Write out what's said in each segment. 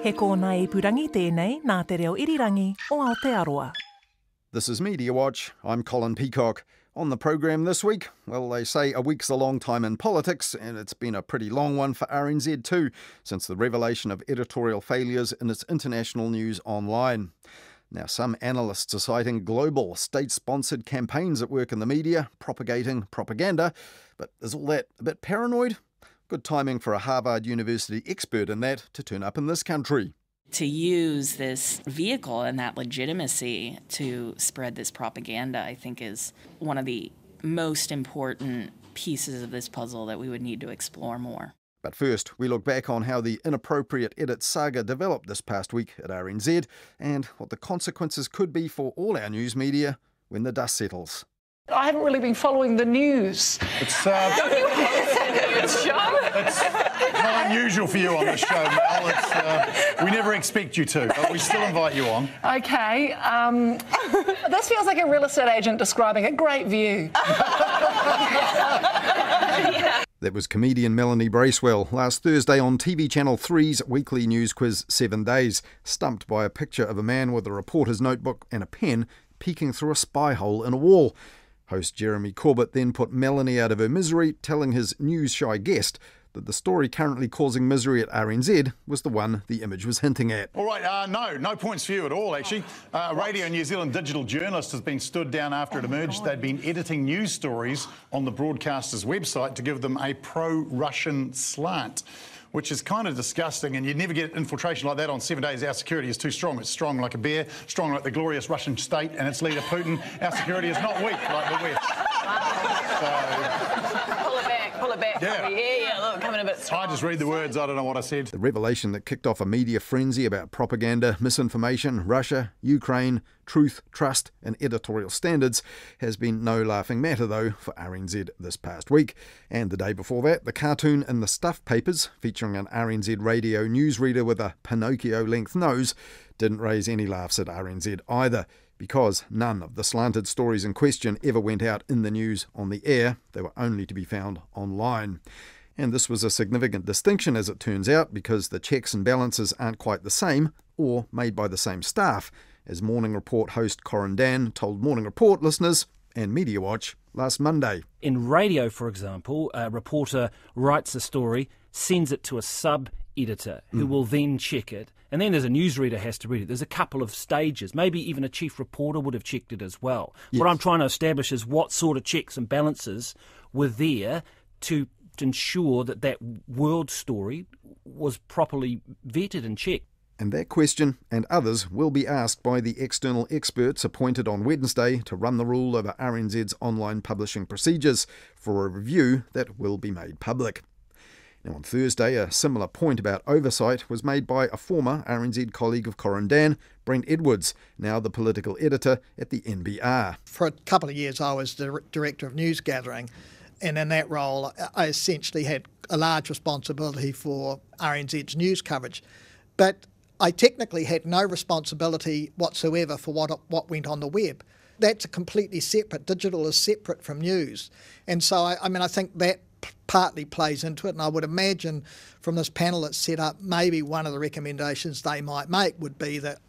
He kōna ipurangi tēnei nā te reo irirangi o Aotearoa. This is Mediawatch. I'm Colin Peacock. On the programme this week, well, they say a week's a long time in politics, and it's been a pretty long one for RNZ too, since the revelation of editorial failures in its international news online. Now, some analysts are citing global state-sponsored campaigns at work in the media, propagating propaganda. But is all that a bit paranoid? Good timing for a Harvard University expert in that to turn up in this country. To use this vehicle and that legitimacy to spread this propaganda, I think, is one of the most important pieces of this puzzle that we would need to explore more. But first, we look back on how the inappropriate edit saga developed this past week at RNZ and what the consequences could be for all our news media when the dust settles. I haven't really been following the news. It's not unusual for you on this show, Mel. We never expect you to, but we still invite you on. Okay. This feels like a real estate agent describing a great view. That was comedian Melanie Bracewell last Thursday on TV Channel 3's weekly news quiz 7 Days, stumped by a picture of a man with a reporter's notebook and a pen peeking through a spy hole in a wall. Host Jeremy Corbett then put Melanie out of her misery, telling his news-shy guest that the story currently causing misery at RNZ was the one the image was hinting at. All right, no points for you at all, actually. Radio New Zealand digital journalist has been stood down after it emerged they'd been editing news stories on the broadcaster's website to give them a pro-Russian slant, which is kind of disgusting, and you'd never get infiltration like that on 7 Days. Our security is too strong. It's strong like a bear, strong like the glorious Russian state and its leader Putin. Our security is not weak like the West. Pull it back. Yeah, look, coming a bit strong. I just read the words, I don't know what I said. The revelation that kicked off a media frenzy about propaganda, misinformation, Russia, Ukraine, truth, trust and editorial standards has been no laughing matter, though, for RNZ this past week. And the day before that, the cartoon in the Stuff Papers, featuring an RNZ radio newsreader with a Pinocchio-length nose, didn't raise any laughs at RNZ either, because none of the slanted stories in question ever went out in the news on the air. They were only to be found online. And this was a significant distinction, as it turns out, because the checks and balances aren't quite the same, or made by the same staff, as Morning Report host Corin Dan told Morning Report listeners and Mediawatch last Monday. In radio, for example, a reporter writes a story, sends it to a sub-editor who will then check it, and then there's a newsreader has to read it. There's a couple of stages. Maybe even a chief reporter would have checked it as well. Yes. What I'm trying to establish is what sort of checks and balances were there to ensure that that world story was properly vetted and checked. And that question and others will be asked by the external experts appointed on Wednesday to run the rule over RNZ's online publishing procedures for a review that will be made public. Now, on Thursday, a similar point about oversight was made by a former RNZ colleague of Corin Dan, Brent Edwards, now the political editor at the NBR. For a couple of years, I was the director of news gathering, and in that role, I essentially had a large responsibility for RNZ's news coverage. But I technically had no responsibility whatsoever for what went on the web. That's completely separate. Digital is separate from news. And so, I think that partly plays into it, and I would imagine from this panel that's set up, maybe one of the recommendations they might make would be that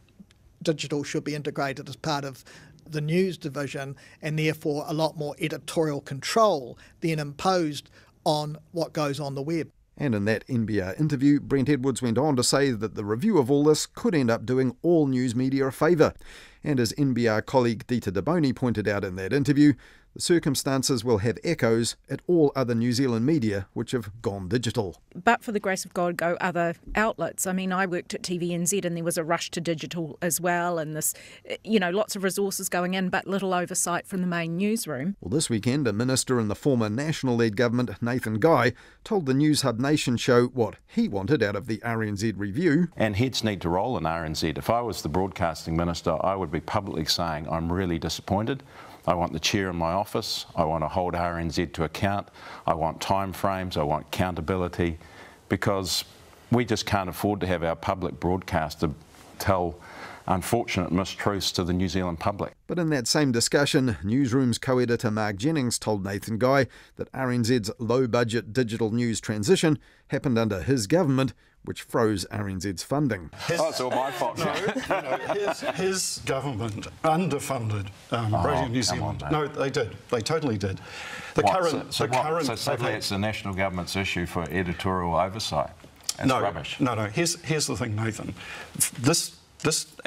digital should be integrated as part of the news division, and therefore a lot more editorial control then imposed on what goes on the web. And in that NBR interview, Brent Edwards went on to say that the review of all this could end up doing all news media a favour. And as NBR colleague Dita Daboni pointed out in that interview, the circumstances will have echoes at all other New Zealand media which have gone digital. But for the grace of God, go other outlets. I mean, I worked at TVNZ and there was a rush to digital as well, and this, lots of resources going in, but little oversight from the main newsroom. Well, this weekend, a minister in the former National-led government, Nathan Guy, told the News Hub Nation show what he wanted out of the RNZ review. And heads need to roll in RNZ. If I was the broadcasting minister, I would be publicly saying I'm really disappointed. I want the chair in my office. I want to hold RNZ to account. I want time frames. I want accountability, because we just can't afford to have our public broadcaster tell unfortunate mistruths to the New Zealand public. But in that same discussion, Newsroom's co-editor Mark Jennings told Nathan Guy that RNZ's low-budget digital news transition happened under his government which froze RNZ's funding. It's all my fault. His government underfunded Radio New Zealand. No, they did. They totally did. So suddenly it's the national government's issue for editorial oversight. That's rubbish. No. Here's the thing, Nathan. This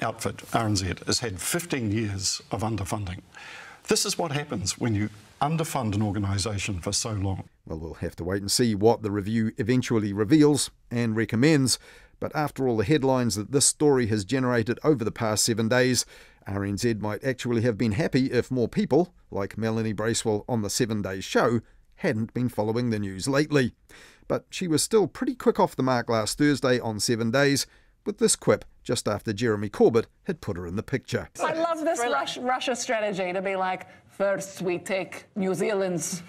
outfit, RNZ, has had 15 years of underfunding. This is what happens when you underfund an organisation for so long. Well, we'll have to wait and see what the review eventually reveals and recommends. But after all the headlines that this story has generated over the past 7 days, RNZ might actually have been happy if more people, like Melanie Bracewell on the 7 Days show, hadn't been following the news lately. But she was still pretty quick off the mark last Thursday on 7 Days, with this quip just after Jeremy Corbett had put her in the picture. I love this Russia strategy to be like, first we take New Zealand's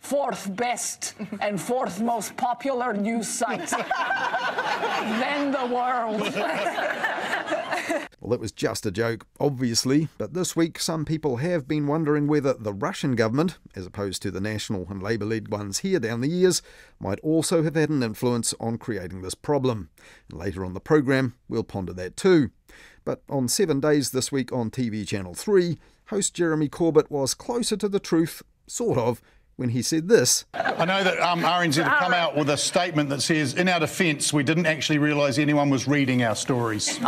4th best and 4th most popular news site, then the world. Well, it was just a joke, obviously, but this week some people have been wondering whether the Russian government, as opposed to the National and Labour-led ones here down the years, might also have had an influence on creating this problem. And later on the programme, we'll ponder that too. But on 7 Days this week on TV Channel 3, host Jeremy Corbett was closer to the truth, sort of, when he said this. I know that RNZ have come out with a statement that says, in our defence, we didn't actually realise anyone was reading our stories.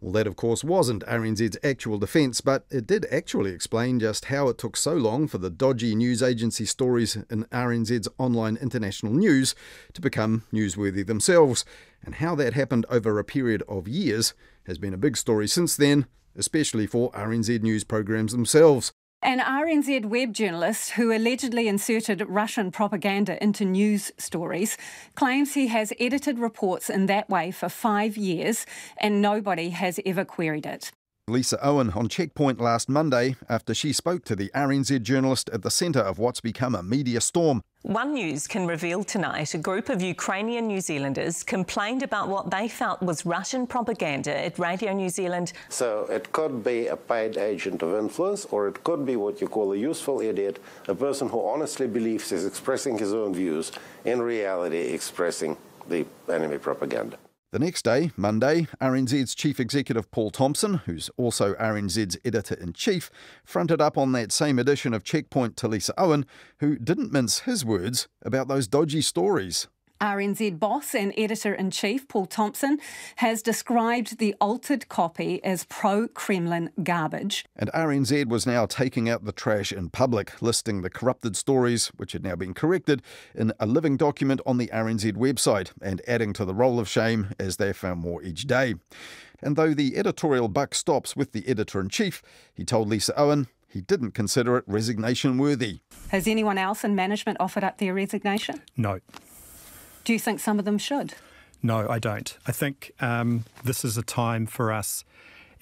Well, that of course wasn't RNZ's actual defence, but it did actually explain just how it took so long for the dodgy news agency stories in RNZ's online international news to become newsworthy themselves, and how that happened over a period of years has been a big story since then, especially for RNZ news programmes themselves. An RNZ web journalist who allegedly inserted Russian propaganda into news stories claims he has edited reports in that way for 5 years and nobody has ever queried it. Lisa Owen on Checkpoint last Monday after she spoke to the RNZ journalist at the centre of what's become a media storm. One News can reveal tonight a group of Ukrainian New Zealanders complained about what they felt was Russian propaganda at Radio New Zealand. So it could be a paid agent of influence, or it could be what you call a useful idiot, a person who honestly believes he's expressing his own views, in reality expressing the enemy propaganda. The next day, Monday, RNZ's Chief Executive Paul Thompson, who's also RNZ's Editor-in-Chief, fronted up on that same edition of Checkpoint to Lisa Owen, who didn't mince his words about those dodgy stories. RNZ boss and editor-in-chief Paul Thompson has described the altered copy as pro-Kremlin garbage. And RNZ was now taking out the trash in public, listing the corrupted stories, which had now been corrected, in a living document on the RNZ website, and adding to the roll of shame as they found more each day. And though the editorial buck stops with the editor-in-chief, he told Lisa Owen he didn't consider it resignation worthy. Has anyone else in management offered up their resignation? No. Do you think some of them should? No, I don't. I think this is a time for us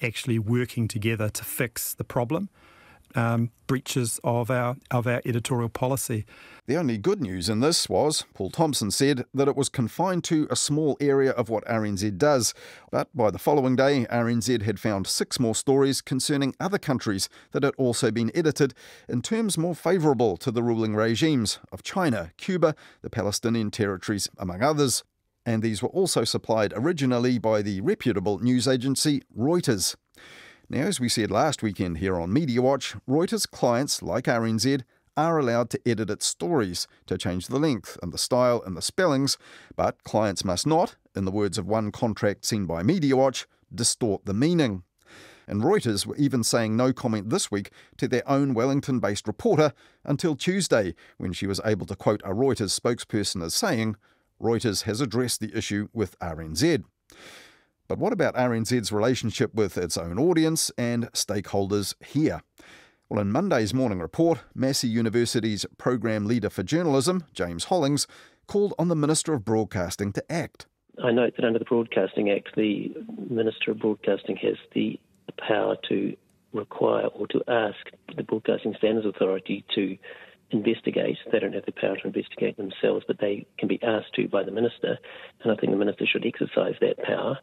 actually working together to fix the problem, breaches of our editorial policy. The only good news in this was, Paul Thompson said, that it was confined to a small area of what RNZ does. But by the following day, RNZ had found 6 more stories concerning other countries that had also been edited in terms more favourable to the ruling regimes of China, Cuba, the Palestinian territories, among others. And these were also supplied originally by the reputable news agency Reuters. Now, as we said last weekend here on Mediawatch, Reuters clients, like RNZ, are allowed to edit its stories to change the length and the style and the spellings, but clients must not, in the words of one contract seen by Mediawatch, distort the meaning. And Reuters were even saying no comment this week to their own Wellington-based reporter until Tuesday, when she was able to quote a Reuters spokesperson as saying, Reuters has addressed the issue with RNZ. But what about RNZ's relationship with its own audience and stakeholders here? Well, in Monday's morning report, Massey University's Programme Leader for Journalism, James Hollings, called on the Minister of Broadcasting to act. I note that under the Broadcasting Act, the Minister of Broadcasting has the power to require or to ask the Broadcasting Standards Authority to investigate. They don't have the power to investigate themselves, but they can be asked to by the Minister, and I think the Minister should exercise that power.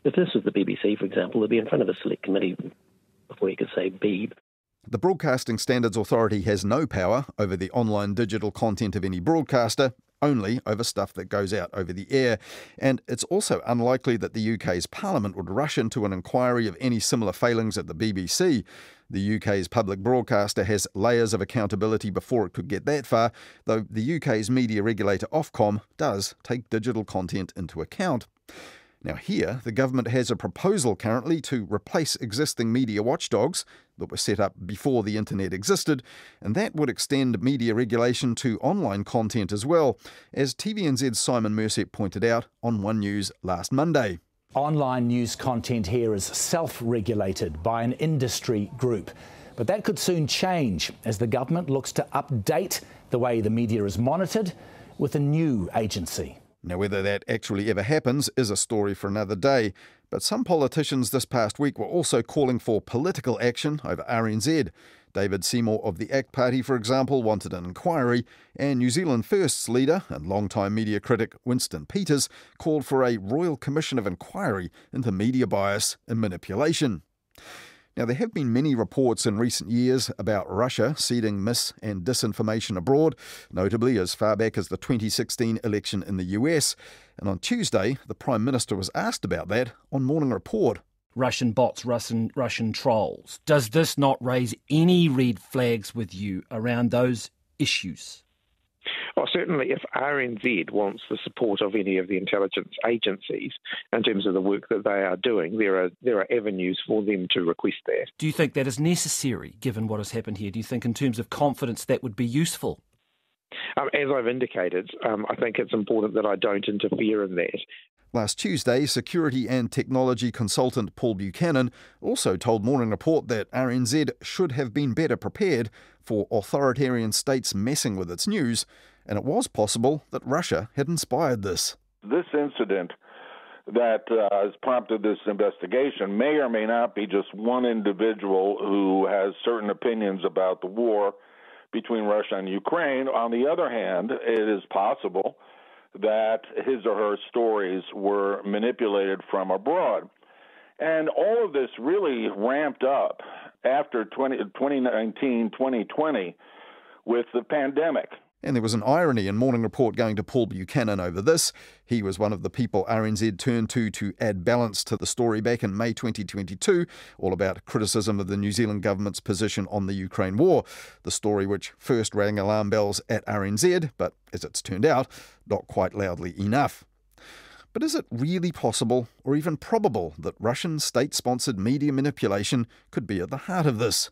If this was the BBC, for example, they'd be in front of a select committee before you could say beep. The Broadcasting Standards Authority has no power over the online digital content of any broadcaster, only over stuff that goes out over the air. And it's also unlikely that the UK's Parliament would rush into an inquiry of any similar failings at the BBC. The UK's public broadcaster has layers of accountability before it could get that far, though the UK's media regulator Ofcom does take digital content into account. Now here, the government has a proposal currently to replace existing media watchdogs that were set up before the internet existed, and that would extend media regulation to online content as well, as TVNZ's Simon Mercet pointed out on One News last Monday. Online news content here is self-regulated by an industry group. But that could soon change as the government looks to update the way the media is monitored with a new agency. Now, whether that actually ever happens is a story for another day, but some politicians this past week were also calling for political action over RNZ. David Seymour of the ACT Party, for example, wanted an inquiry, and New Zealand First's leader and longtime media critic Winston Peters called for a Royal Commission of Inquiry into media bias and manipulation. Now, there have been many reports in recent years about Russia seeding mis- and disinformation abroad, notably as far back as the 2016 election in the US. And on Tuesday, the Prime Minister was asked about that on Morning Report. Russian bots, Russian trolls. Does this not raise any red flags with you around those issues? Well, certainly if RNZ wants the support of any of the intelligence agencies in terms of the work that they are doing, there are avenues for them to request that. Do you think that is necessary, given what has happened here? Do you think in terms of confidence that would be useful? As I've indicated, I think it's important that I don't interfere in that. Last Tuesday, security and technology consultant Paul Buchanan also told Morning Report that RNZ should have been better prepared for authoritarian states messing with its news, and it was possible that Russia had inspired this. This incident that has prompted this investigation may or may not be just one individual who has certain opinions about the war between Russia and Ukraine. On the other hand, it is possible that his or her stories were manipulated from abroad. And all of this really ramped up after 2019, 2020 with the pandemic. And there was an irony in Morning Report going to Paul Buchanan over this. He was one of the people RNZ turned to add balance to the story back in May 2022, all about criticism of the New Zealand government's position on the Ukraine war. The story which first rang alarm bells at RNZ, but as it's turned out, not quite loudly enough. But is it really possible or even probable that Russian state-sponsored media manipulation could be at the heart of this?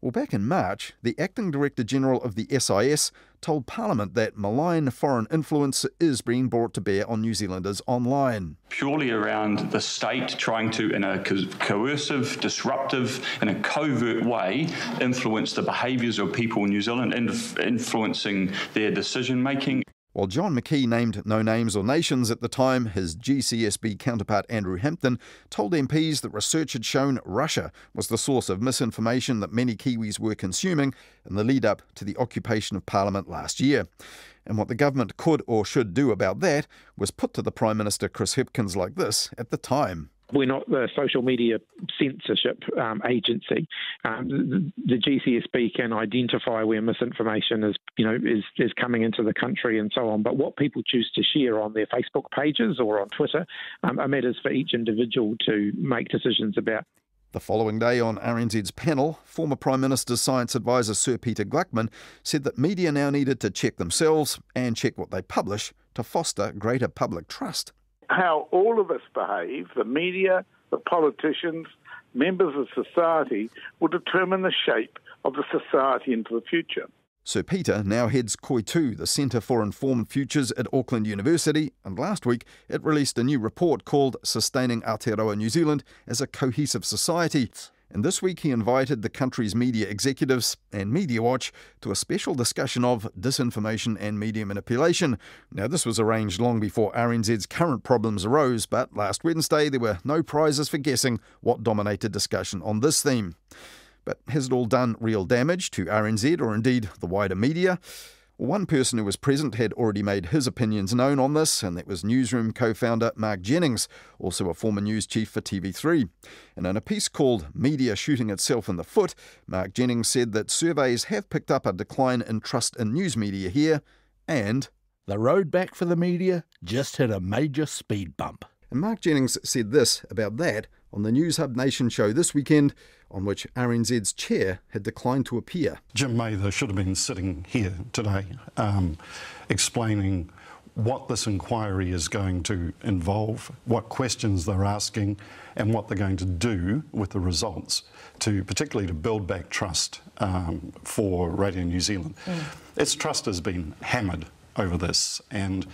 Well, back in March, the Acting Director-General of the SIS told Parliament that malign foreign influence is being brought to bear on New Zealanders online. Purely around the state trying to, in a coercive, disruptive, in a covert way, influence the behaviours of people in New Zealand, influencing their decision-making. While John McKee named no names or nations at the time, his GCSB counterpart Andrew Hampton told MPs that research had shown Russia was the source of misinformation that many Kiwis were consuming in the lead-up to the occupation of Parliament last year. And what the government could or should do about that was put to the Prime Minister Chris Hipkins like this at the time. We're not the social media censorship agency. The GCSB can identify where misinformation is coming into the country and so on. But what people choose to share on their Facebook pages or on Twitter are matters for each individual to make decisions about. The following day on RNZ's panel, former Prime Minister's Science Advisor Sir Peter Gluckman said that media now needed to check themselves and check what they publish to foster greater public trust. How all of us behave, the media, the politicians, members of society, will determine the shape of the society into the future. Sir Peter now heads Koitu, the Centre for Informed Futures at Auckland University, and last week it released a new report called Sustaining Aotearoa New Zealand as a Cohesive Society. And this week he invited the country's media executives and Mediawatch to a special discussion of disinformation and media manipulation. Now, this was arranged long before RNZ's current problems arose, but last Wednesday there were no prizes for guessing what dominated discussion on this theme. But has it all done real damage to RNZ or indeed the wider media? Well, one person who was present had already made his opinions known on this, and that was Newsroom co-founder Mark Jennings, also a former news chief for TV3. And in a piece called Media Shooting Itself in the Foot, Mark Jennings said that surveys have picked up a decline in trust in news media here, and The road back for the media just hit a major speed bump. And Mark Jennings said this about that on the News Hub Nation show this weekend, on which RNZ's chair had declined to appear. Jim Mather should have been sitting here today explaining what this inquiry is going to involve, what questions they're asking, and what they're going to do with the results, particularly to build back trust for Radio New Zealand. Its trust has been hammered over this. And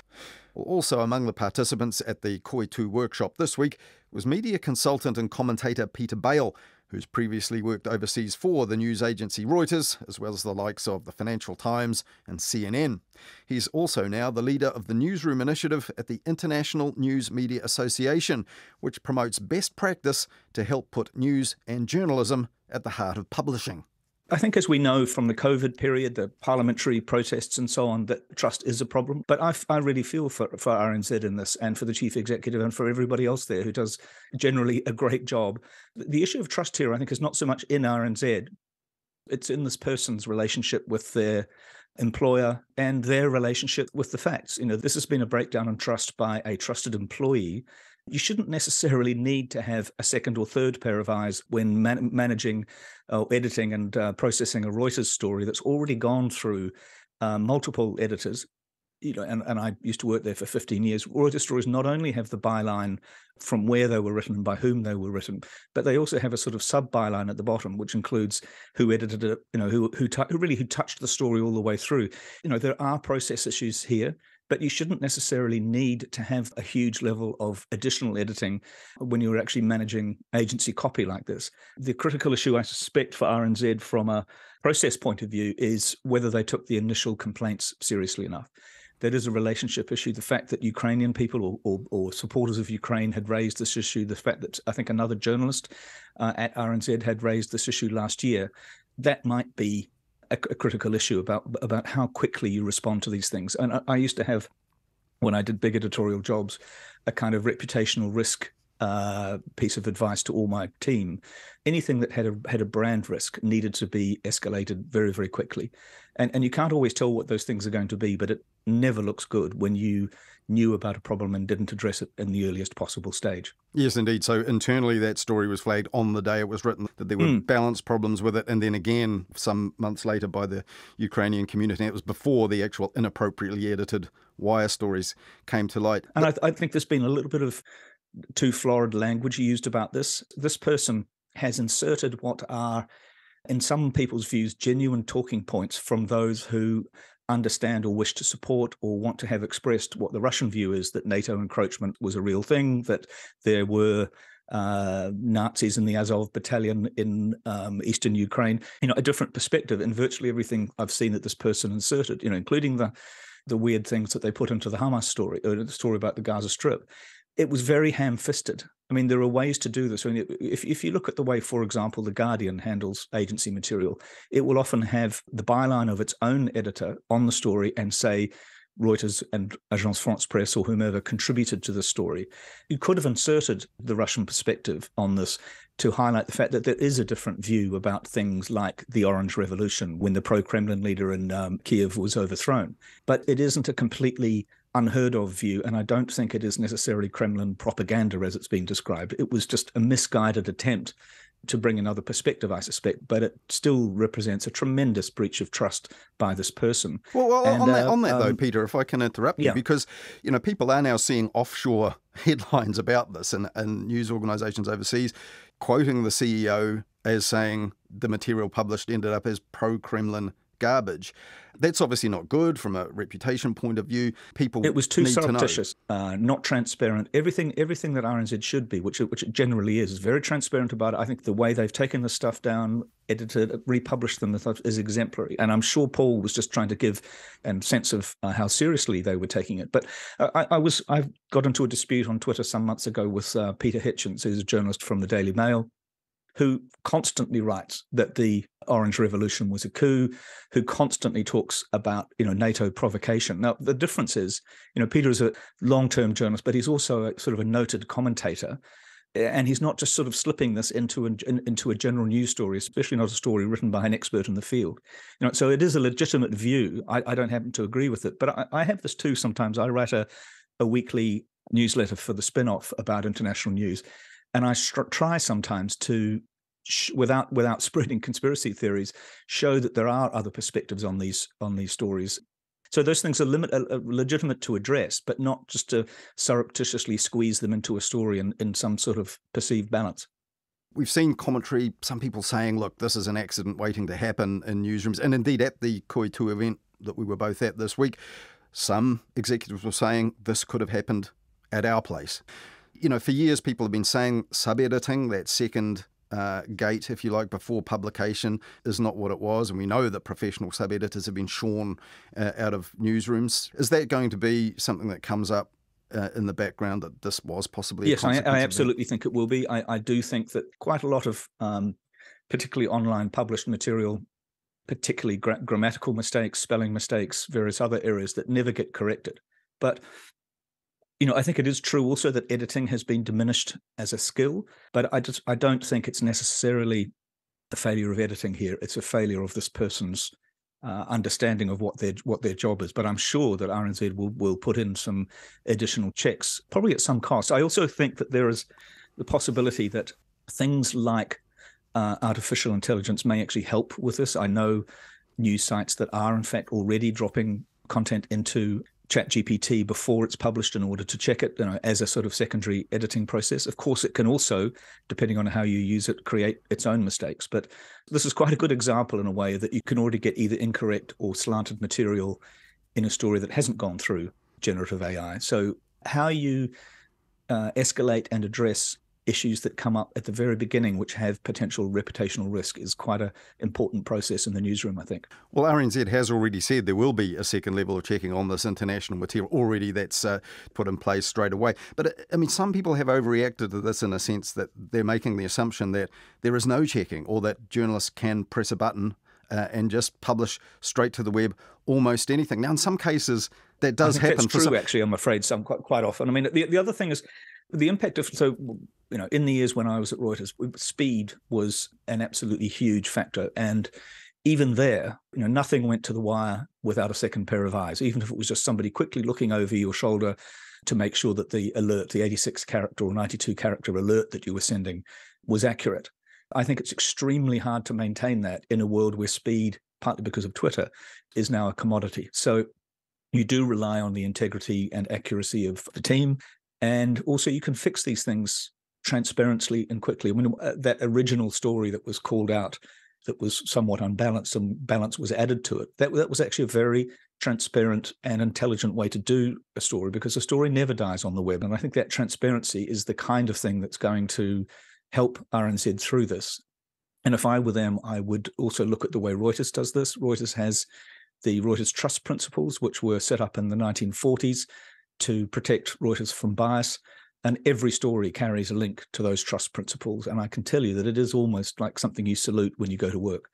also among the participants at the Koitu workshop this week was media consultant and commentator Peter Bale, who's previously worked overseas for the news agency Reuters, as well as the likes of the Financial Times and CNN. He's also now the leader of the Newsroom Initiative at the International News Media Association, which promotes best practice to help put news and journalism at the heart of publishing. I think, as we know from the COVID period, the parliamentary protests and so on, that trust is a problem. But I really feel for RNZ in this, and for the chief executive and for everybody else there who does generally a great job. The issue of trust here, I think, is not so much in RNZ. It's in this person's relationship with their employer and their relationship with the facts. You know, this has been a breakdown in trust by a trusted employee. You shouldn't necessarily need to have a second or third pair of eyes when managing or editing and processing a Reuters story that's already gone through multiple editors. You know, and I used to work there for 15 years. Reuters stories not only have the byline from where they were written and by whom they were written, but they also have a sort of sub-byline at the bottom, which includes who edited it, you know, who touched the story all the way through. You know, there are process issues here, but you shouldn't necessarily need to have a huge level of additional editing when you're actually managing agency copy like this. The critical issue, I suspect, for RNZ from a process point of view is whether they took the initial complaints seriously enough. That is a relationship issue. The fact that Ukrainian people or supporters of Ukraine had raised this issue, the fact that I think another journalist at RNZ had raised this issue last year, that might be a critical issue about how quickly you respond to these things. And I used to have, when I did big editorial jobs, a kind of reputational risk piece of advice to all my team. Anything that had a brand risk needed to be escalated very, very quickly. And you can't always tell what those things are going to be, but it never looks good when you knew about a problem and didn't address it in the earliest possible stage. Yes, indeed. So internally, that story was flagged on the day it was written, that there were balance problems with it, and then again, some months later by the Ukrainian community. It was before the actual inappropriately edited wire stories came to light. And I think there's been a little bit of too florid language used about this. This person has inserted what are, in some people's views, genuine talking points from those who understand or wish to support or want to have expressed what the Russian view is, that NATO encroachment was a real thing, that there were Nazis in the Azov battalion in eastern Ukraine. You know, a different perspective in virtually everything I've seen that this person inserted, you know, including the weird things that they put into the Hamas story, or the story about the Gaza Strip. It was very ham-fisted. I mean, there are ways to do this. I mean, if you look at the way, for example, The Guardian handles agency material, it will often have the byline of its own editor on the story and say Reuters and Agence France-Presse or whomever contributed to the story. You could have inserted the Russian perspective on this to highlight the fact that there is a different view about things like the Orange Revolution when the pro-Kremlin leader in Kiev was overthrown. But it isn't a completely unheard of view, and I don't think it is necessarily Kremlin propaganda as it's been described. It was just a misguided attempt to bring another perspective, I suspect, but it still represents a tremendous breach of trust by this person. Well, on that though, Peter, if I can interrupt you, because you know people are now seeing offshore headlines about this, and news organisations overseas quoting the CEO as saying the material published ended up as pro-Kremlin garbage. That's obviously not good from a reputation point of view. People it was too need surreptitious, not transparent. Everything that RNZ should be, which it generally is very transparent about it. I think the way they've taken the stuff down, edited, republished them is exemplary. And I'm sure Paul was just trying to give a sense of how seriously they were taking it. But I got into a dispute on Twitter some months ago with Peter Hitchens, who's a journalist from the Daily Mail, who constantly writes that the Orange Revolution was a coup, who constantly talks about, you know, NATO provocation. Now, the difference is, you know, Peter is a long-term journalist, but he's also a sort of a noted commentator. And he's not just sort of slipping this into a general news story, especially not a story written by an expert in the field. So it is a legitimate view. I don't happen to agree with it, but I have this too sometimes. I write a weekly newsletter for the spin-off about international news, and I try sometimes to, without spreading conspiracy theories, show that there are other perspectives on these stories. So those things are legitimate to address, but not just to surreptitiously squeeze them into a story in some sort of perceived balance. We've seen commentary, some people saying, look, this is an accident waiting to happen in newsrooms. And indeed, at the Koi2 event that we were both at this week, some executives were saying this could have happened at our place. For years, people have been saying sub-editing, that second gate, if you like, before publication is not what it was. And we know that professional sub-editors have been shorn out of newsrooms. Is that going to be something that comes up in the background, that this was possibly Yes, I absolutely think it will be. I do think that quite a lot of particularly online published material, particularly grammatical mistakes, spelling mistakes, various other areas that never get corrected. But I think it is true also that editing has been diminished as a skill, but I don't think it's necessarily a failure of editing here. It's a failure of this person's understanding of what their job is. But I'm sure that RNZ will put in some additional checks, probably at some cost. I also think that there is the possibility that things like artificial intelligence may actually help with this. I know news sites that are in fact already dropping content into ChatGPT before it's published in order to check it, as a sort of secondary editing process. Of course, it can also, depending on how you use it, create its own mistakes. But this is quite a good example in a way that you can already get either incorrect or slanted material in a story that hasn't gone through generative AI. So how you escalate and address issues that come up at the very beginning, which have potential reputational risk, is quite an important process in the newsroom, I think. Well, RNZ has already said there will be a second level of checking on this international material. Already that's put in place straight away. But, some people have overreacted to this in a sense that they're making the assumption that there is no checking, or that journalists can press a button and just publish straight to the web almost anything. Now, in some cases, that does happen. That's true, actually, I'm afraid, quite often. The other thing is the impact of... in the years when I was at Reuters, speed was an absolutely huge factor. And even there, nothing went to the wire without a second pair of eyes, even if it was just somebody quickly looking over your shoulder to make sure that the alert, the 86 character or 92 character alert that you were sending, was accurate. I think it's extremely hard to maintain that in a world where speed, partly because of Twitter, is now a commodity. So you do rely on the integrity and accuracy of the team. And also you can fix these things transparently and quickly. That original story that was called out that was somewhat unbalanced, some balance was added to it. That was actually a very transparent and intelligent way to do a story, because a story never dies on the web. And I think that transparency is the kind of thing that's going to help RNZ through this. And if I were them, I would also look at the way Reuters does this. Reuters has the Reuters Trust Principles, which were set up in the 1940s to protect Reuters from bias. And every story carries a link to those trust principles. And I can tell you that it is almost like something you salute when you go to work.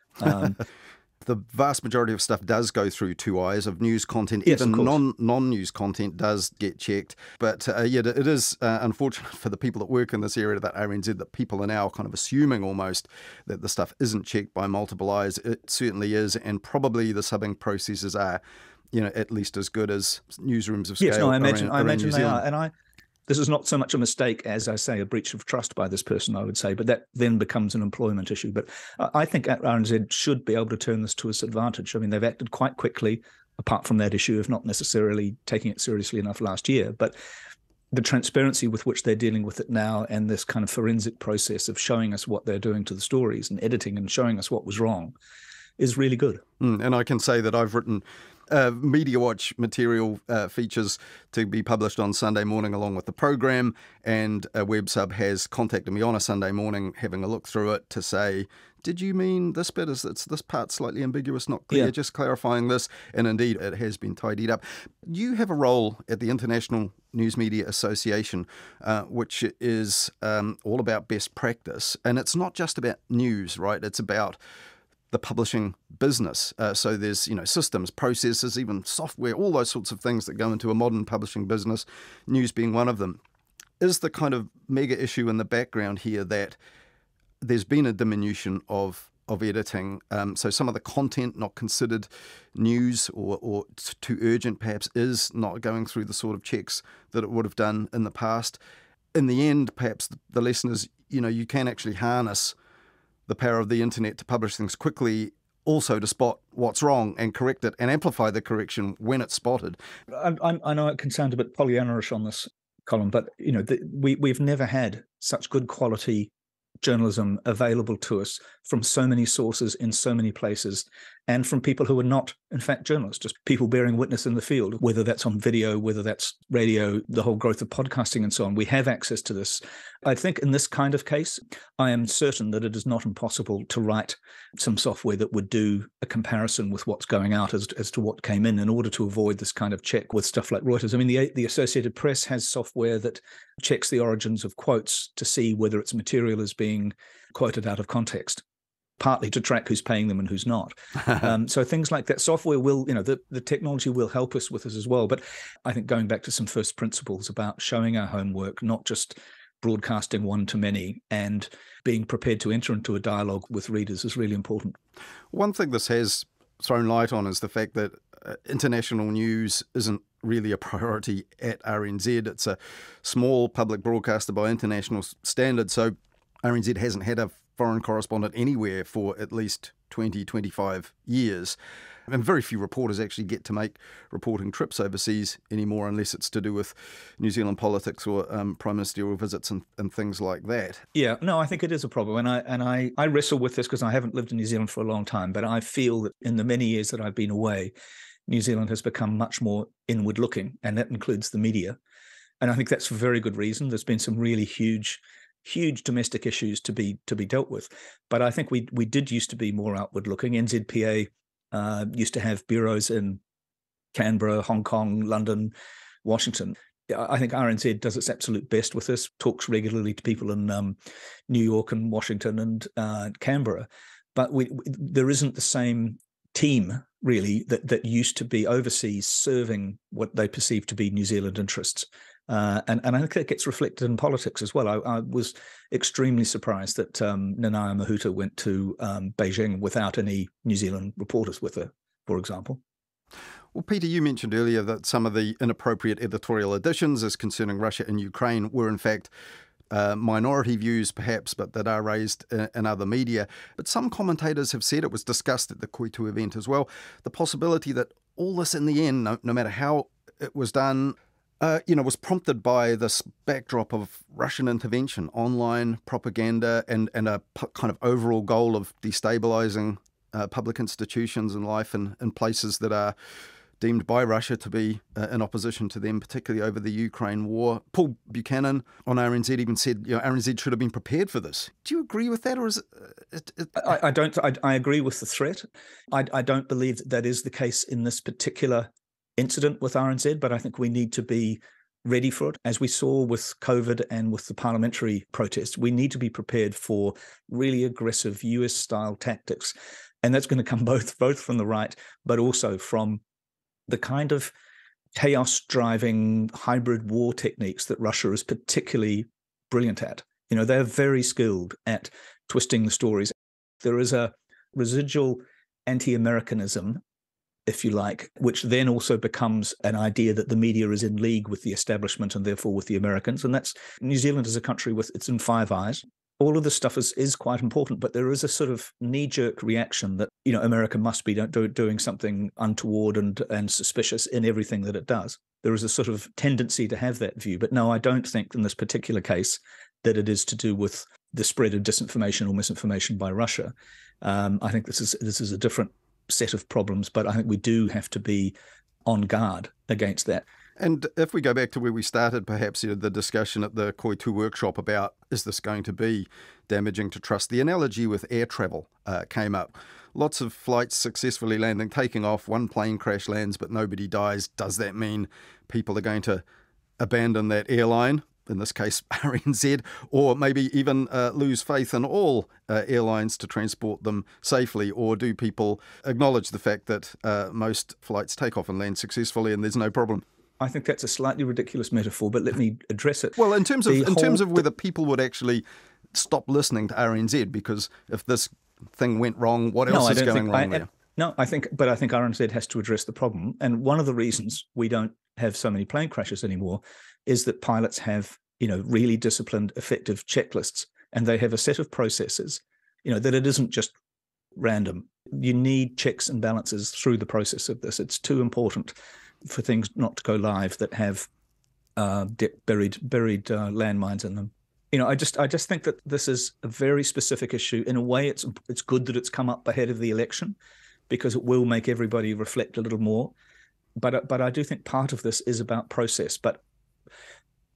The vast majority of stuff does go through two eyes of news content. Yes, even non-news content does get checked. But it is unfortunate for the people that work in this area, that RNZ, that people are now kind of assuming almost that the stuff isn't checked by multiple eyes. It certainly is. And probably the subbing processes are, at least as good as newsrooms of scale. Yes, no, I imagine New they are. Zealand. And this is not so much a mistake as, I say, a breach of trust by this person, I would say, but that then becomes an employment issue. But I think RNZ should be able to turn this to its advantage. They've acted quite quickly, apart from that issue of not necessarily taking it seriously enough last year. But the transparency with which they're dealing with it now, and this kind of forensic process of showing us what they're doing to the stories and editing and showing us what was wrong, is really good. And I can say that I've written Mediawatch material features to be published on Sunday morning along with the program, and a web sub has contacted me on a Sunday morning having a look through it to say, did you mean this bit? Is this part slightly ambiguous, not clear? Yeah. Just clarifying this. And indeed, it has been tidied up. You have a role at the International News Media Association, which is all about best practice. And it's not just about news, right? It's about the publishing business. So there's, systems, processes, even software, all those sorts of things that go into a modern publishing business, news being one of them. is the kind of mega issue in the background here that there's been a diminution of editing. So some of the content not considered news or too urgent perhaps is not going through the sort of checks that it would have done in the past. In the end, perhaps the lesson is, you can actually harness the power of the internet to publish things quickly, also to spot what's wrong and correct it and amplify the correction when it's spotted. I know it can sound a bit Pollyanna-ish on this, Colin, but we've never had such good quality journalism available to us from so many sources in so many places, and from people who are not, in fact, journalists, just people bearing witness in the field, whether that's on video, whether that's radio, the whole growth of podcasting and so on. We have access to this. I think in this kind of case, I am certain that it is not impossible to write some software that would do a comparison with what's going out as to what came in order to avoid this kind of check with stuff like Reuters. I mean, the Associated Press has software that checks the origins of quotes to see whether its material is being quoted out of context, partly to track who's paying them and who's not. So things like that, software will, the technology will help us with this as well. But I think going back to some first principles about showing our homework, not just broadcasting one to many, and being prepared to enter into a dialogue with readers is really important. One thing this has thrown light on is the fact that international news isn't really a priority at RNZ. It's a small public broadcaster by international standards, so RNZ hasn't had a foreign correspondent anywhere for at least 20, 25 years. And very few reporters actually get to make reporting trips overseas anymore unless it's to do with New Zealand politics or prime ministerial visits and things like that. Yeah, no, I think it is a problem. And I wrestle with this because I haven't lived in New Zealand for a long time, but I feel that in the many years that I've been away, New Zealand has become much more inward looking, and that includes the media. And I think that's for very good reason. There's been some really huge domestic issues to be dealt with. But I think we did used to be more outward looking. NZPA used to have bureaus in Canberra, Hong Kong, London, Washington. I think RNZ does its absolute best with this, talks regularly to people in New York and Washington and Canberra. But there isn't the same team, really, that used to be overseas serving what they perceive to be New Zealand interests. And I think that gets reflected in politics as well. I was extremely surprised that Nanaia Mahuta went to Beijing without any New Zealand reporters with her, for example. Well, Peter, you mentioned earlier that some of the inappropriate editorial additions as concerning Russia and Ukraine were in fact minority views perhaps, but that are raised in other media. But some commentators have said, it was discussed at the Koitu event as well, the possibility that all this in the end, no matter how it was done, was prompted by this backdrop of Russian intervention, online propaganda, and a kind of overall goal of destabilising public institutions and life in places that are deemed by Russia to be in opposition to them, particularly over the Ukraine war. Paul Buchanan on RNZ even said, RNZ should have been prepared for this. Do you agree with that, or is it? I don't. I agree with the threat. I don't believe that is the case in this particular incident with RNZ, but I think we need to be ready for it. As we saw with COVID and with the parliamentary protests, we need to be prepared for really aggressive US-style tactics. And that's going to come both from the right, but also from the kind of chaos-driving hybrid war techniques that Russia is particularly brilliant at. They're very skilled at twisting the stories. There is a residual anti-Americanism, if you like, which then also becomes an idea that the media is in league with the establishment and therefore with the Americans. And that's, New Zealand is a country it's in Five Eyes. All of this stuff is quite important, but there is a sort of knee-jerk reaction that, America must be doing something untoward and suspicious in everything that it does. There is a sort of tendency to have that view. But no, I don't think in this particular case that it is to do with the spread of disinformation or misinformation by Russia. I think this is a different set of problems, but I think we do have to be on guard against that. And if we go back to where we started, perhaps the discussion at the Koitu workshop about, is this going to be damaging to trust? The analogy with air travel came up. Lots of flights successfully landing, taking off, one plane crash lands, but nobody dies. Does that mean people are going to abandon that airline, in this case RNZ, or maybe even lose faith in all airlines to transport them safely? Or do people acknowledge the fact that most flights take off and land successfully and there's no problem? I think that's a slightly ridiculous metaphor, but let me address it. Well, in terms of whether people would actually stop listening to RNZ, because if this thing went wrong, what else is going wrong there? I think RNZ has to address the problem. And one of the reasons we don't have so many plane crashes anymore is that pilots have, really disciplined, effective checklists, and they have a set of processes, that it isn't just random. You need checks and balances through the process of this. It's too important for things not to go live that have buried landmines in them. I just think that this is a very specific issue. In a way, it's good that it's come up ahead of the election, because it will make everybody reflect a little more. But I do think part of this is about process. But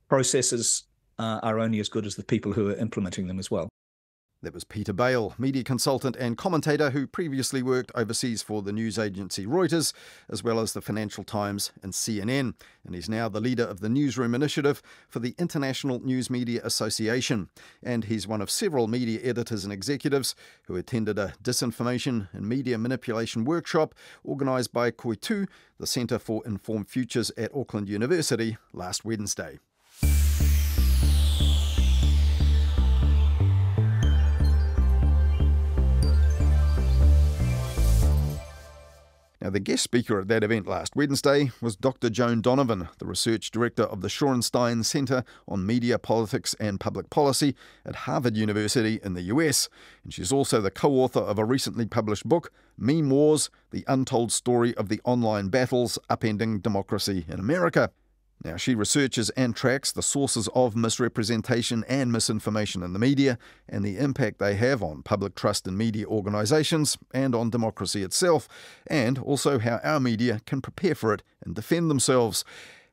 processes are only as good as the people who are implementing them as well. That was Peter Bale, media consultant and commentator who previously worked overseas for the news agency Reuters, as well as the Financial Times and CNN. And he's now the leader of the Newsroom Initiative for the International News Media Association. And he's one of several media editors and executives who attended a disinformation and media manipulation workshop organised by Koitu, the Centre for Informed Futures at Auckland University, last Wednesday. Now, the guest speaker at that event last Wednesday was Dr. Joan Donovan, the research director of the Shorenstein Center on Media, Politics and Public Policy at Harvard University in the US. And she's also the co-author of a recently published book, Meme Wars, The Untold Story of the Online Battles Upending Democracy in America. Now, she researches and tracks the sources of misrepresentation and misinformation in the media and the impact they have on public trust in media organisations and on democracy itself, and also how our media can prepare for it and defend themselves.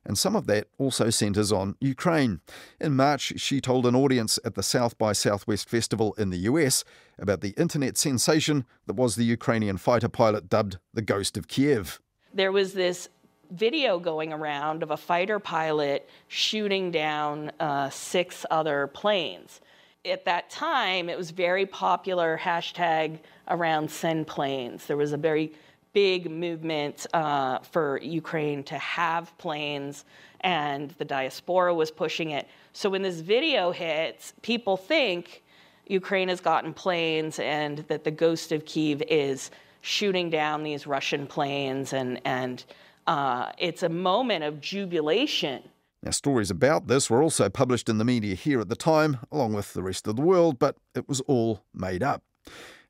And some of that also centres on Ukraine. In March, she told an audience at the South by Southwest Festival in the US about the internet sensation that was the Ukrainian fighter pilot dubbed the Ghost of Kiev. There was this video going around of a fighter pilot shooting down 6 other planes. At that time, it was very popular hashtag around send planes. There was a very big movement for Ukraine to have planes, and the diaspora was pushing it. So when this video hits, people think Ukraine has gotten planes and that the Ghost of Kiev is shooting down these Russian planes, and it's a moment of jubilation. Now, stories about this were also published in the media here at the time, along with the rest of the world, but it was all made up.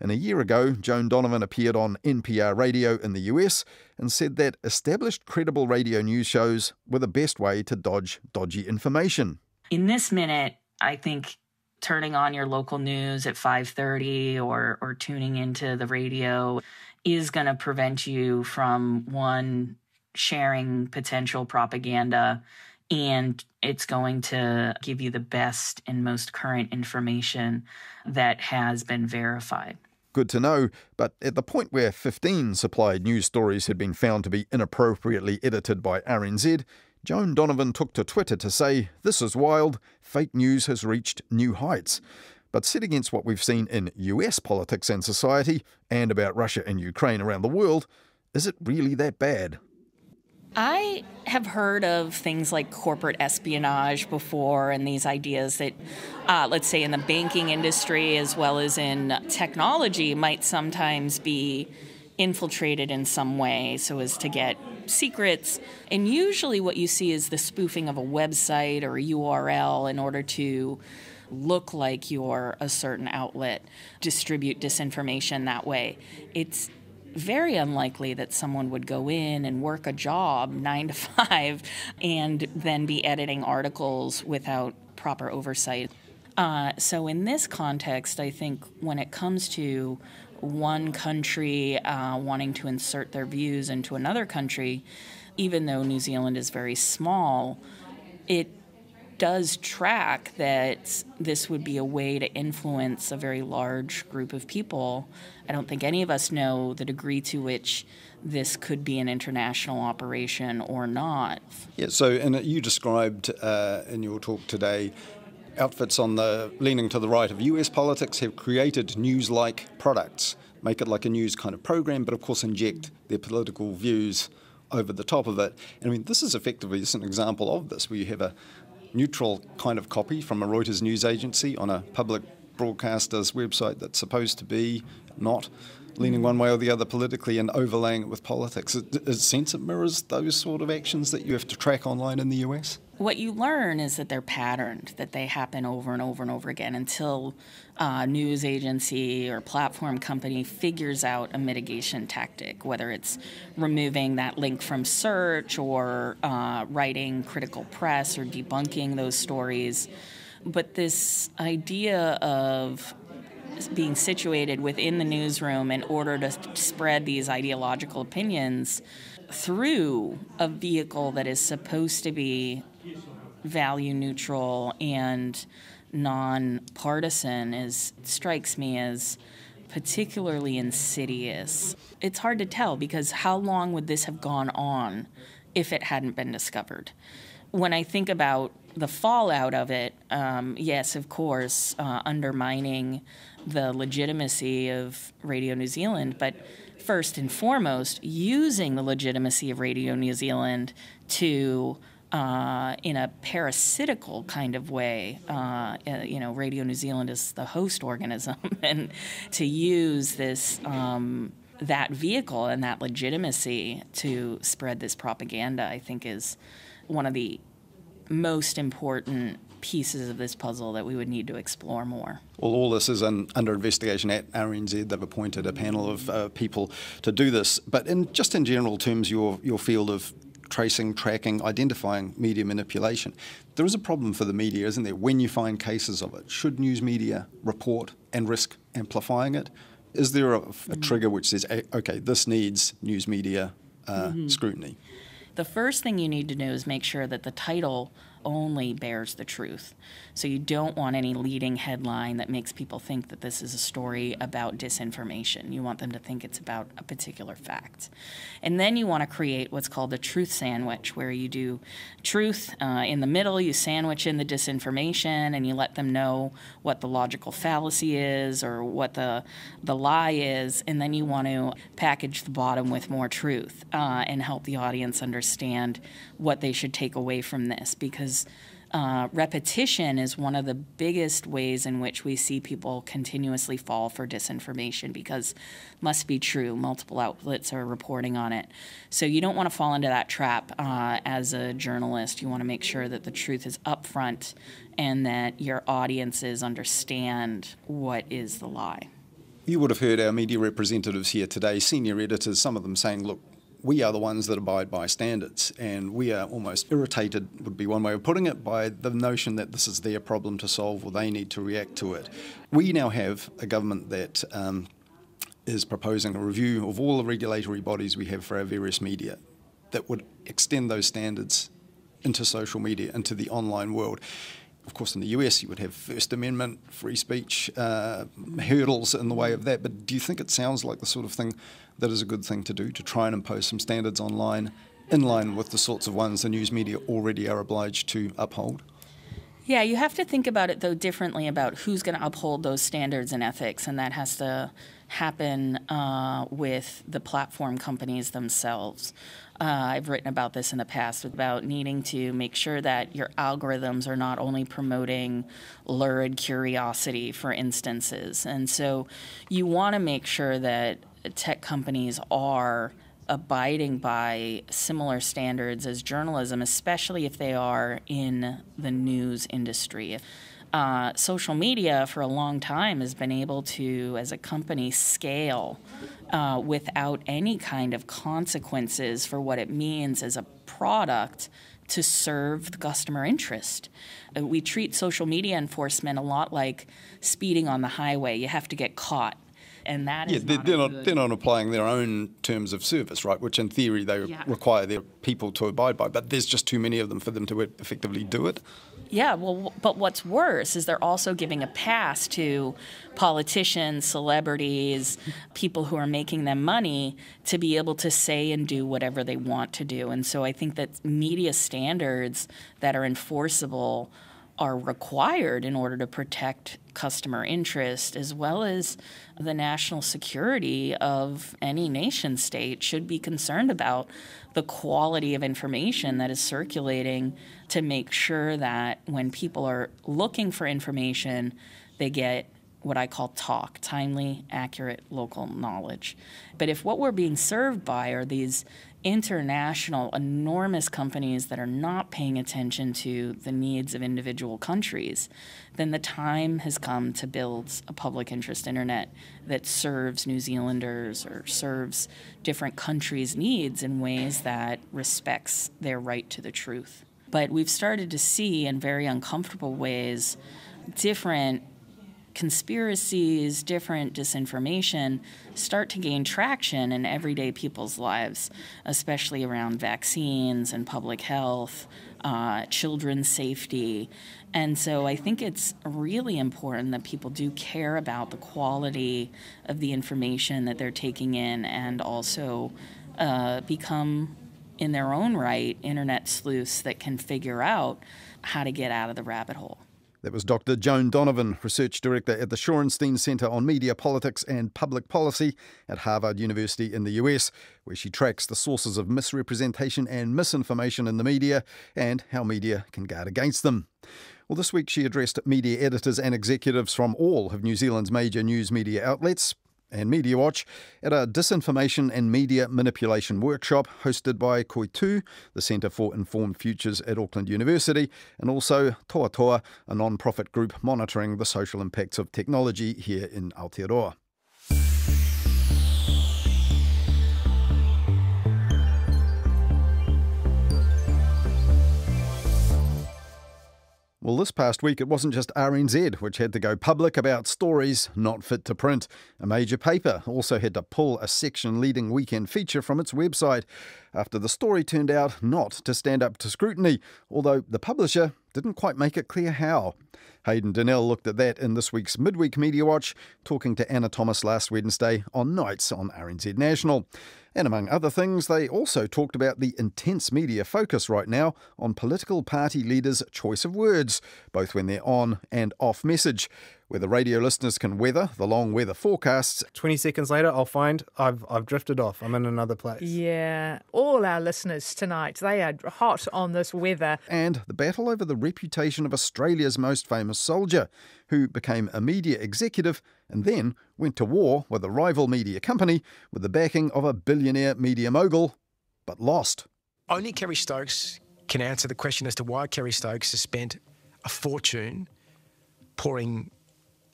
And a year ago, Joan Donovan appeared on NPR radio in the US and said that established credible radio news shows were the best way to dodge dodgy information. In this minute, I think turning on your local news at 5:30 or tuning into the radio is going to prevent you from, one, sharing potential propaganda, and it's going to give you the best and most current information that has been verified. Good to know, but at the point where 15 supplied news stories had been found to be inappropriately edited by RNZ, Joan Donovan took to Twitter to say, "This is wild, fake news has reached new heights." But set against what we've seen in US politics and society, and about Russia and Ukraine around the world, is it really that bad? I have heard of things like corporate espionage before, and these ideas that, let's say in the banking industry as well as in technology, might sometimes be infiltrated in some way so as to get secrets. And usually what you see is the spoofing of a website or a URL in order to look like you're a certain outlet, distribute disinformation that way. It's very unlikely that someone would go in and work a job 9 to 5 and then be editing articles without proper oversight. So in this context, I think when it comes to one country wanting to insert their views into another country, even though New Zealand is very small, it does track that this would be a way to influence a very large group of people. I don't think any of us know the degree to which this could be an international operation or not. Yeah, so and you described in your talk today, outfits on the leaning to the right of US politics have created news-like products, make it like a news kind of program, but of course inject their political views over the top of it. And I mean, this is effectively just an example of this, where you have a neutral kind of copy from a Reuters news agency on a public broadcaster's website that's supposed to be not leaning one way or the other politically and overlaying it with politics. In a sense, it mirrors those sort of actions that you have to track online in the US. What you learn is that they're patterned, that they happen over and over and over again until a news agency or platform company figures out a mitigation tactic, whether it's removing that link from search or writing critical press or debunking those stories. But this idea of being situated within the newsroom in order to spread these ideological opinions through a vehicle that is supposed to be value neutral and non-partisan strikes me as particularly insidious. It's hard to tell, because how long would this have gone on if it hadn't been discovered? When I think about the fallout of it, yes, of course, undermining the legitimacy of Radio New Zealand, but first and foremost, using the legitimacy of Radio New Zealand to, in a parasitical kind of way, Radio New Zealand is the host organism, and to use this that vehicle and that legitimacy to spread this propaganda, I think, is one of the most important pieces of this puzzle that we would need to explore more. Well, all this is under investigation at RNZ. They've appointed a panel of people to do this. But just in general terms, your field of tracing, tracking, identifying media manipulation, there is a problem for the media, isn't there, when you find cases of it? Should news media report and risk amplifying it? Is there a trigger which says, okay, this needs news media scrutiny? The first thing you need to do is make sure that the title only bears the truth. So you don't want any leading headline that makes people think that this is a story about disinformation. You want them to think it's about a particular fact. And then you want to create what's called a truth sandwich, where you do truth in the middle, you sandwich in the disinformation, and you let them know what the logical fallacy is or what the lie is, and then you want to package the bottom with more truth and help the audience understand what they should take away from this, because repetition is one of the biggest ways in which we see people continuously fall for disinformation, because must be true, multiple outlets are reporting on it. So you don't want to fall into that trap as a journalist. You want to make sure that the truth is upfront and that your audiences understand what is the lie. You would have heard our media representatives here today, senior editors, some of them saying, look, we are the ones that abide by standards, and we are almost irritated, would be one way of putting it, by the notion that this is their problem to solve or they need to react to it. We now have a government that is proposing a review of all the regulatory bodies we have for our various media that would extend those standards into social media, into the online world. Of course, in the US, you would have First Amendment, free speech, hurdles in the way of that. But do you think it sounds like the sort of thing that is a good thing to do, to try and impose some standards online in line with the sorts of ones the news media already are obliged to uphold? Yeah, you have to think about it, though, differently about who's going to uphold those standards and ethics, and that has to happen with the platform companies themselves. I've written about this in the past, about needing to make sure that your algorithms are not only promoting lurid curiosity, for instances. And so you want to make sure that tech companies are abiding by similar standards as journalism, especially if they are in the news industry. Social media for a long time has been able to, as a company, scale without any kind of consequences for what it means as a product to serve the customer interest. We treat social media enforcement a lot like speeding on the highway. You have to get caught. And that is they're not applying their own terms of service, right, which in theory they require their people to abide by, but there's just too many of them for them to effectively do it. Yeah, well, but what's worse is they're also giving a pass to politicians, celebrities, people who are making them money to be able to say and do whatever they want to do. And so I think that media standards that are enforceable are required in order to protect customer interest, as well as the national security of any nation state, should be concerned about the quality of information that is circulating to make sure that when people are looking for information, they get what I call TALK, timely, accurate, local knowledge. But if what we're being served by are these international, enormous companies that are not paying attention to the needs of individual countries, then the time has come to build a public interest internet that serves New Zealanders or serves different countries' needs in ways that respects their right to the truth. But we've started to see in very uncomfortable ways different conspiracies, different disinformation start to gain traction in everyday people's lives, especially around vaccines and public health, children's safety. And so I think it's really important that people do care about the quality of the information that they're taking in, and also become, in their own right, internet sleuths that can figure out how to get out of the rabbit hole. That was Dr. Joan Donovan, Research Director at the Shorenstein Centre on Media Politics and Public Policy at Harvard University in the US, where she tracks the sources of misrepresentation and misinformation in the media and how media can guard against them. Well, this week she addressed media editors and executives from all of New Zealand's major news media outlets and Mediawatch at a disinformation and media manipulation workshop hosted by Koitu, the Centre for Informed Futures at Auckland University, and also Toa Toa, a non-profit group monitoring the social impacts of technology here in Aotearoa. Well, this past week it wasn't just RNZ which had to go public about stories not fit to print. A major paper also had to pull a section-leading weekend feature from its website after the story turned out not to stand up to scrutiny, although the publisher didn't quite make it clear how. Hayden Donnell looked at that in this week's Midweek Media Watch, talking to Anna Thomas last Wednesday on Nights on RNZ National. And among other things, they also talked about the intense media focus right now on political party leaders' choice of words, both when they're on and off message. Whether radio listeners can weather the long weather forecasts. 20 seconds later, I'll find I've drifted off. I'm in another place. Yeah, all our listeners tonight, they are hot on this weather. And the battle over the reputation of Australia's most famous soldier, who became a media executive and then went to war with a rival media company with the backing of a billionaire media mogul, but lost. Only Kerry Stokes can answer the question as to why Kerry Stokes has spent a fortune pouring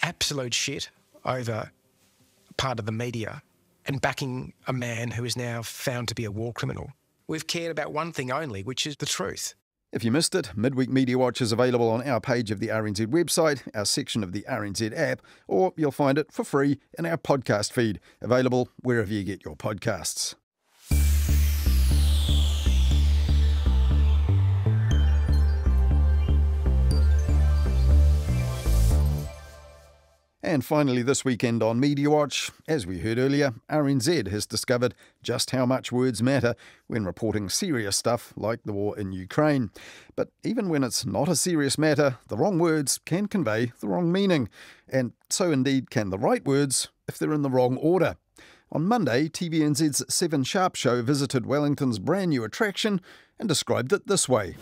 absolute shit over part of the media and backing a man who is now found to be a war criminal. We've cared about one thing only, which is the truth. If you missed it, Midweek Media Watch is available on our page of the RNZ website, our section of the RNZ app, or you'll find it for free in our podcast feed, available wherever you get your podcasts. And finally this weekend on Mediawatch, as we heard earlier, RNZ has discovered just how much words matter when reporting serious stuff like the war in Ukraine. But even when it's not a serious matter, the wrong words can convey the wrong meaning. And so indeed can the right words if they're in the wrong order. On Monday, TVNZ's 7 Sharp show visited Wellington's brand new attraction and described it this way.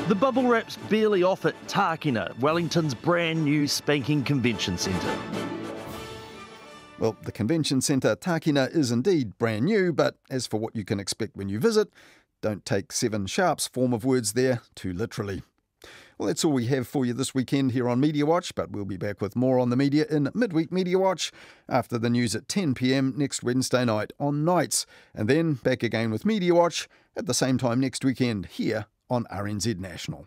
The bubble wrap's barely off at Tākina, Wellington's brand new spanking convention centre. Well, the convention centre Tākina is indeed brand new, but as for what you can expect when you visit, don't take 7 Sharp's form of words there too literally. Well, that's all we have for you this weekend here on Media Watch, but we'll be back with more on the media in Midweek Media Watch after the news at 10 p.m. next Wednesday night on Nights, and then back again with Media Watch at the same time next weekend here on RNZ National.